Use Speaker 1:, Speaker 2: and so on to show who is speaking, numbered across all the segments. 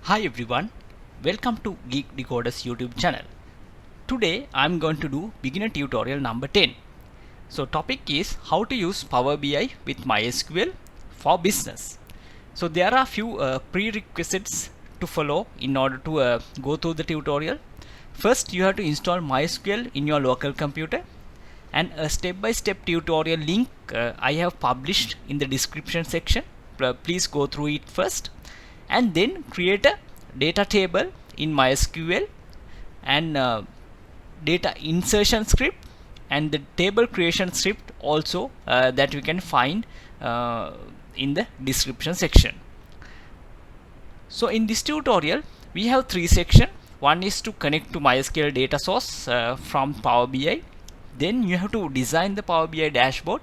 Speaker 1: Hi everyone, welcome to Geek Decoders YouTube channel. Today I'm going to do beginner tutorial number 10. So topic is how to use Power BI with MySQL for business. So there are few prerequisites to follow in order to go through the tutorial. First you have to install MySQL in your local computer, and a step-by-step tutorial link I have published in the description section. Please go through it first and then create a data table in MySQL and data insertion script and the table creation script also that we can find in the description section. So in this tutorial we have three sections. One is to connect to MySQL data source from Power BI. Then you have to design the Power BI dashboard,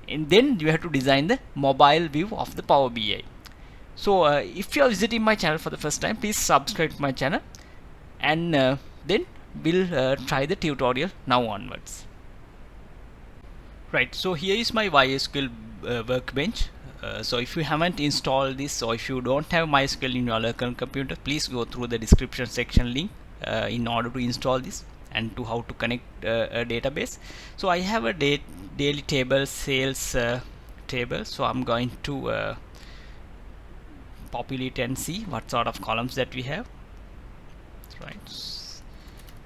Speaker 1: and then you have to design the mobile view of the Power BI. So if you are visiting my channel for the first time, please subscribe to my channel, and then we'll try the tutorial now onwards. Right, so here is my MySQL workbench. So if you haven't installed this, or if you don't have MySQL in your local computer, please go through the description section link in order to install this and to how to connect a database. So I have a daily table, sales table. So I'm going to populate and see what sort of columns that we have. Right,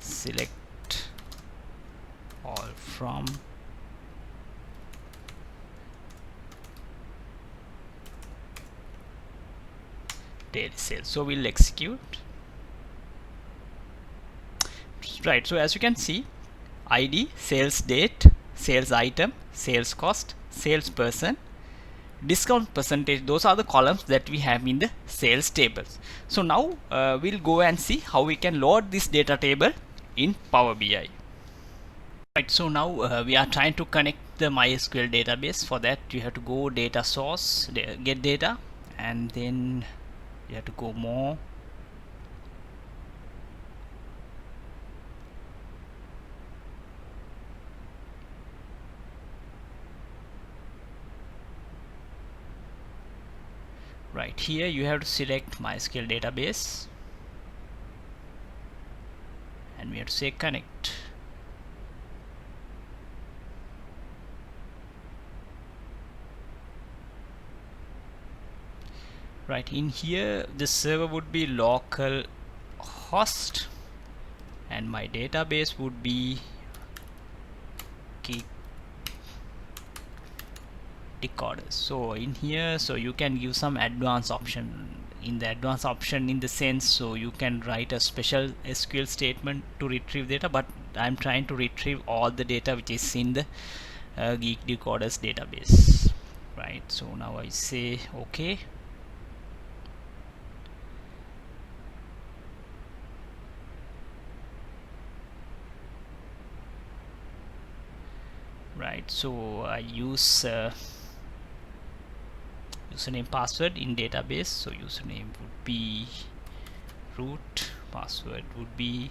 Speaker 1: select all from daily sales. So we'll execute. Right, so as you can see, ID, sales date, sales item, sales cost, sales person, discount percentage, those are the columns that we have in the sales tables. So now we'll go and see how we can load this data table in Power BI. Right, so now we are trying to connect the MySQL database. For that you have to go data source, get data, and then you have to go more. Right, here you have to select MySQL database and we have to say connect. Right, in here the server would be local host and my database would be Geek Decoders. So in here, so you can give some advanced option. In the advanced option, in the sense, so you can write a special SQL statement to retrieve data, but I'm trying to retrieve all the data which is in the Geek Decoders database. Right, so now I say okay. Right, so I use username password in database. So username would be root, password would be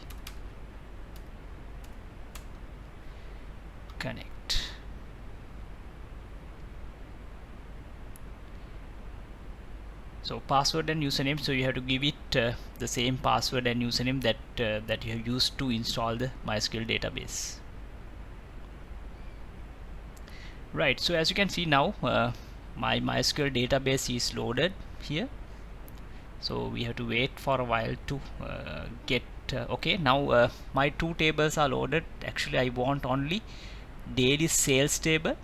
Speaker 1: connect. So password and username, so you have to give it the same password and username that that you have used to install the MySQL database. Right, so as you can see now my MySQL database is loaded here. So we have to wait for a while to get okay. Now my two tables are loaded. Actually I want only daily sales table.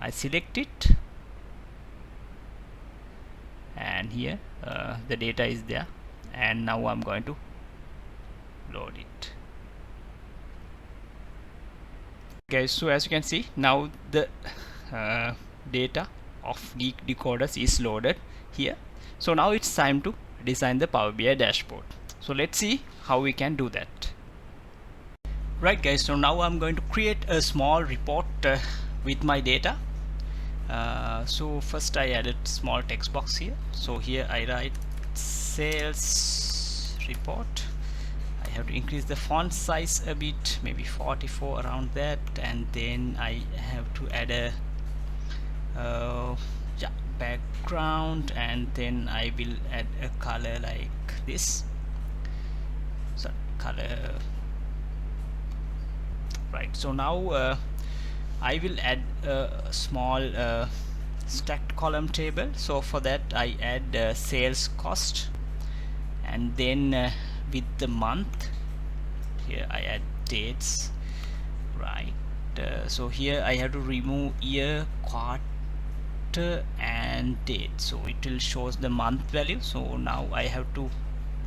Speaker 1: I select it, and here the data is there, and now I'm going to load it. Guys, so as you can see now the data of Geek Decoders is loaded here. So now it's time to design the Power BI dashboard. So let's see how we can do that. Right guys, so now I'm going to create a small report with my data. So first I added small text box here. So here I write sales report. I have to increase the font size a bit, maybe 44, around that, and then I have to add a background, and then I will add a color like this. So color, right? So now I will add a small stacked column table. So for that I add sales cost, and then with the month here I add dates, right? So here I have to remove year, quarter and date, so it will shows the month value. So now I have to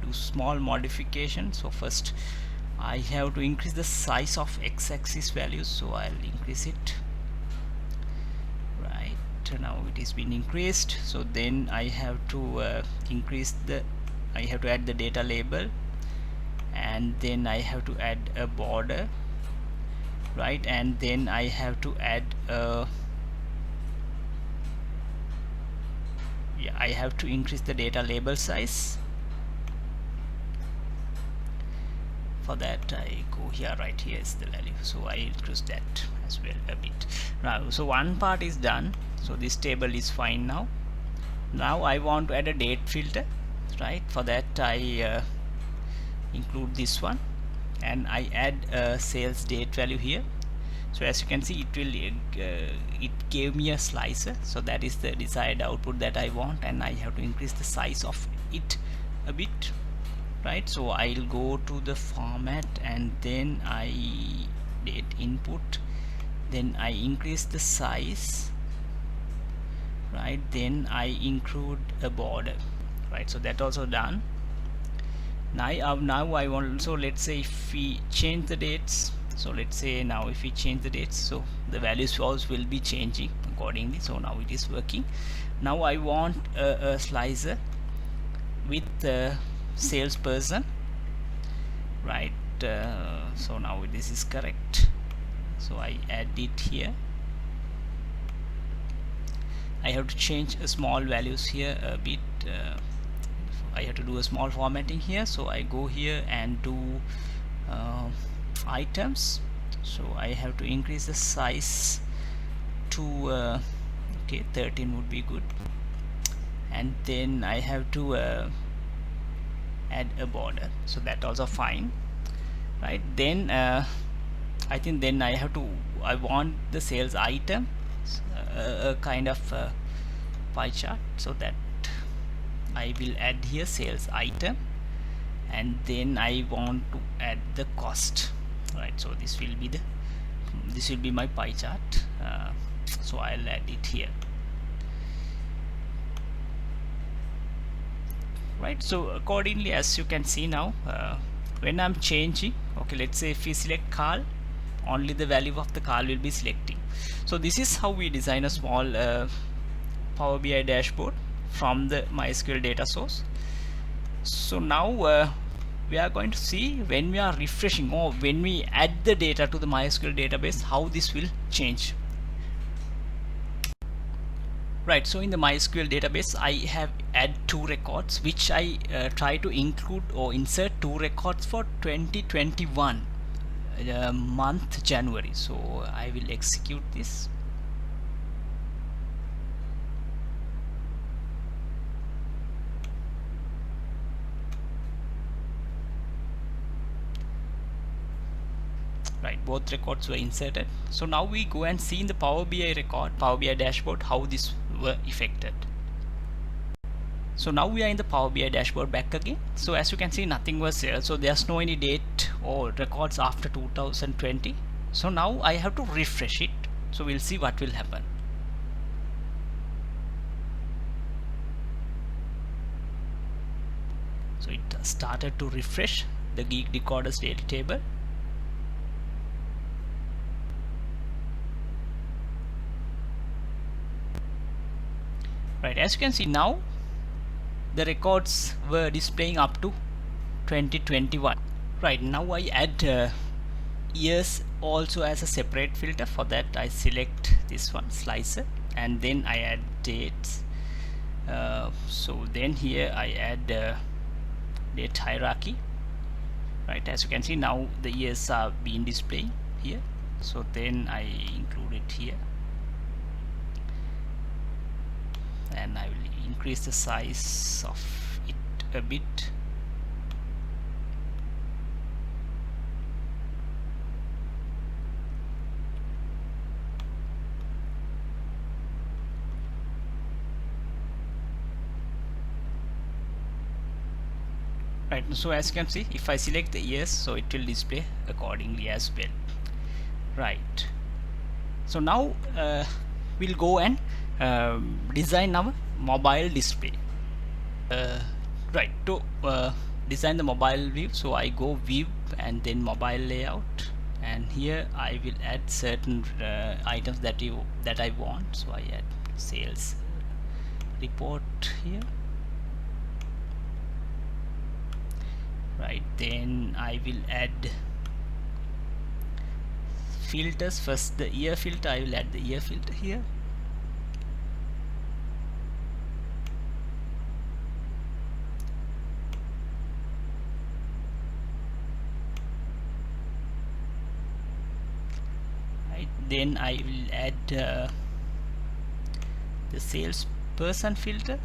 Speaker 1: do small modification. So first I have to increase the size of x-axis values, so I'll increase it, right? Now it is been increased. So then I have to I have to add the data label, and then I have to add a border, right? And then I have to add I have to increase the data label size. For that I go here, right? Here is the value, so I increase that as well a bit. Now so one part is done, so this table is fine. Now I want to add a date filter, right? For that I include this one, and I add a sales date value here. So as you can see, it will it gave me a slicer, so that is the desired output that I want, and I have to increase the size of it a bit, right? So I'll go to the format, and then I date input, then I increase the size, right? Then I include a border, right? So that also done. Now I want, so let's say if we change the dates, so let's say now if we change the dates, so the values also will be changing accordingly. So now it is working. Now I want a slicer with salesperson, right? So now this is correct, so I add it here. I have to change small values here a bit. I have to do a small formatting here, so I go here and do items. So I have to increase the size to okay, 13 would be good, and then I have to add a border, so that also fine, right? Then I think then I want the sales item a kind of pie chart, so that I will add here sales item, and then I want to add the cost, right? So this will be my pie chart. So I'll add it here, right? So accordingly, as you can see now, when I'm changing, okay, let's say if we select Carl, only the value of the Carl will be selecting. So this is how we design a small Power BI dashboard from the MySQL data source. So now we are going to see when we are refreshing or when we add the data to the MySQL database, how this will change. Right, so in the MySQL database I have add 2 records, which I try to include or insert 2 records for 2021 month January. So I will execute this. Right, both records were inserted. So now we go and see in the Power BI record, Power BI dashboard, how this were affected. So now we are in the Power BI dashboard back again. So as you can see, nothing was there, so there's no any date or records after 2020. So now I have to refresh it, so we'll see what will happen. So it started to refresh the Geek Decoders daily table. Right, as you can see now, the records were displaying up to 2021. Right, now I add years also as a separate filter. For that I select this one, slicer, and then I add dates. So then here I add date hierarchy. Right, as you can see now the years are being displayed here, so then I include it here. and I will increase the size of it a bit. Right, so as you can see, if I select the years, so it will display accordingly as well. Right, so now we'll go and design our mobile display. Right, to design the mobile view, so I go view and then mobile layout, and here I will add certain items that I want. So I add sales report here. Right, then I will add filters. First the year filter, I will add the year filter here. Right, then I will add the salesperson filter.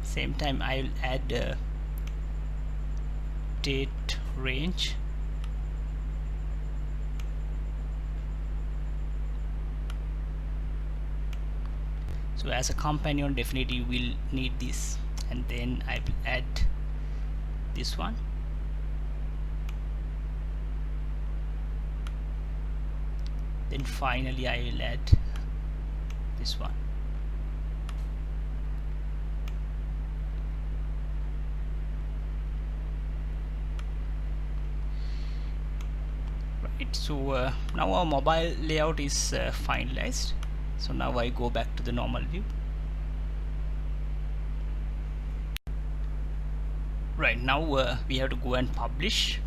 Speaker 1: Same time I will add date range. So as a companion, definitely you will need this, and then I will add this one. Then finally I will add this one. Right, so now our mobile layout is finalized. So now I go back to the normal view. Right, now we have to go and publish.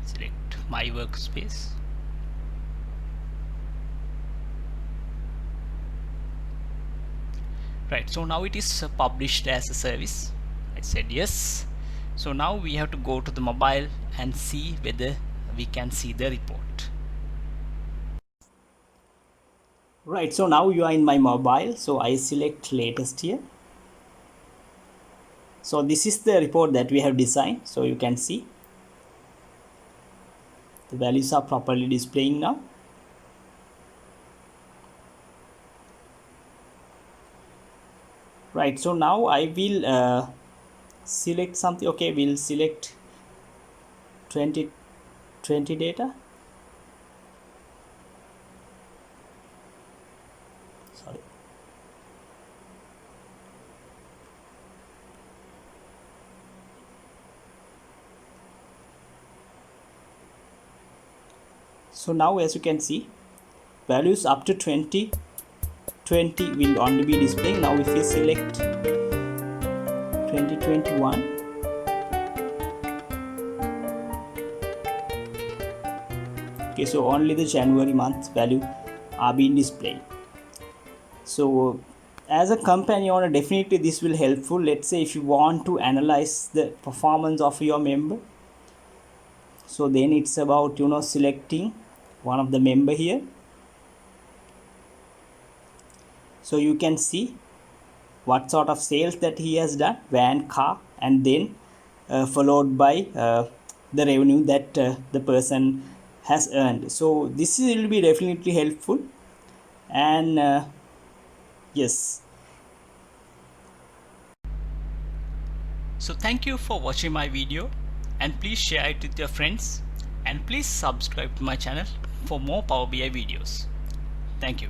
Speaker 1: Select my workspace. Right, so now it is published as a service. I said yes. So now we have to go to the mobile and see whether we can see the report. Right, so now you are in my mobile, so I select latest here. So this is the report that we have designed. So you can see the values are properly displaying now. Right, so now I will select something. Okay, we'll select 2020 data. Sorry. So now as you can see, values up to 2020 will only be displaying. Now if we select 2021, okay, so only the January month value are being displayed. So as a company owner, definitely this will helpful. Let's say if you want to analyze the performance of your member, so then it's about selecting one of the member here. So you can see what sort of sales that he has done, van, car, and then followed by the revenue that the person has earned. So this will be definitely helpful, and yes. So thank you for watching my video, and please share it with your friends, and please subscribe to my channel for more Power BI videos. Thank you.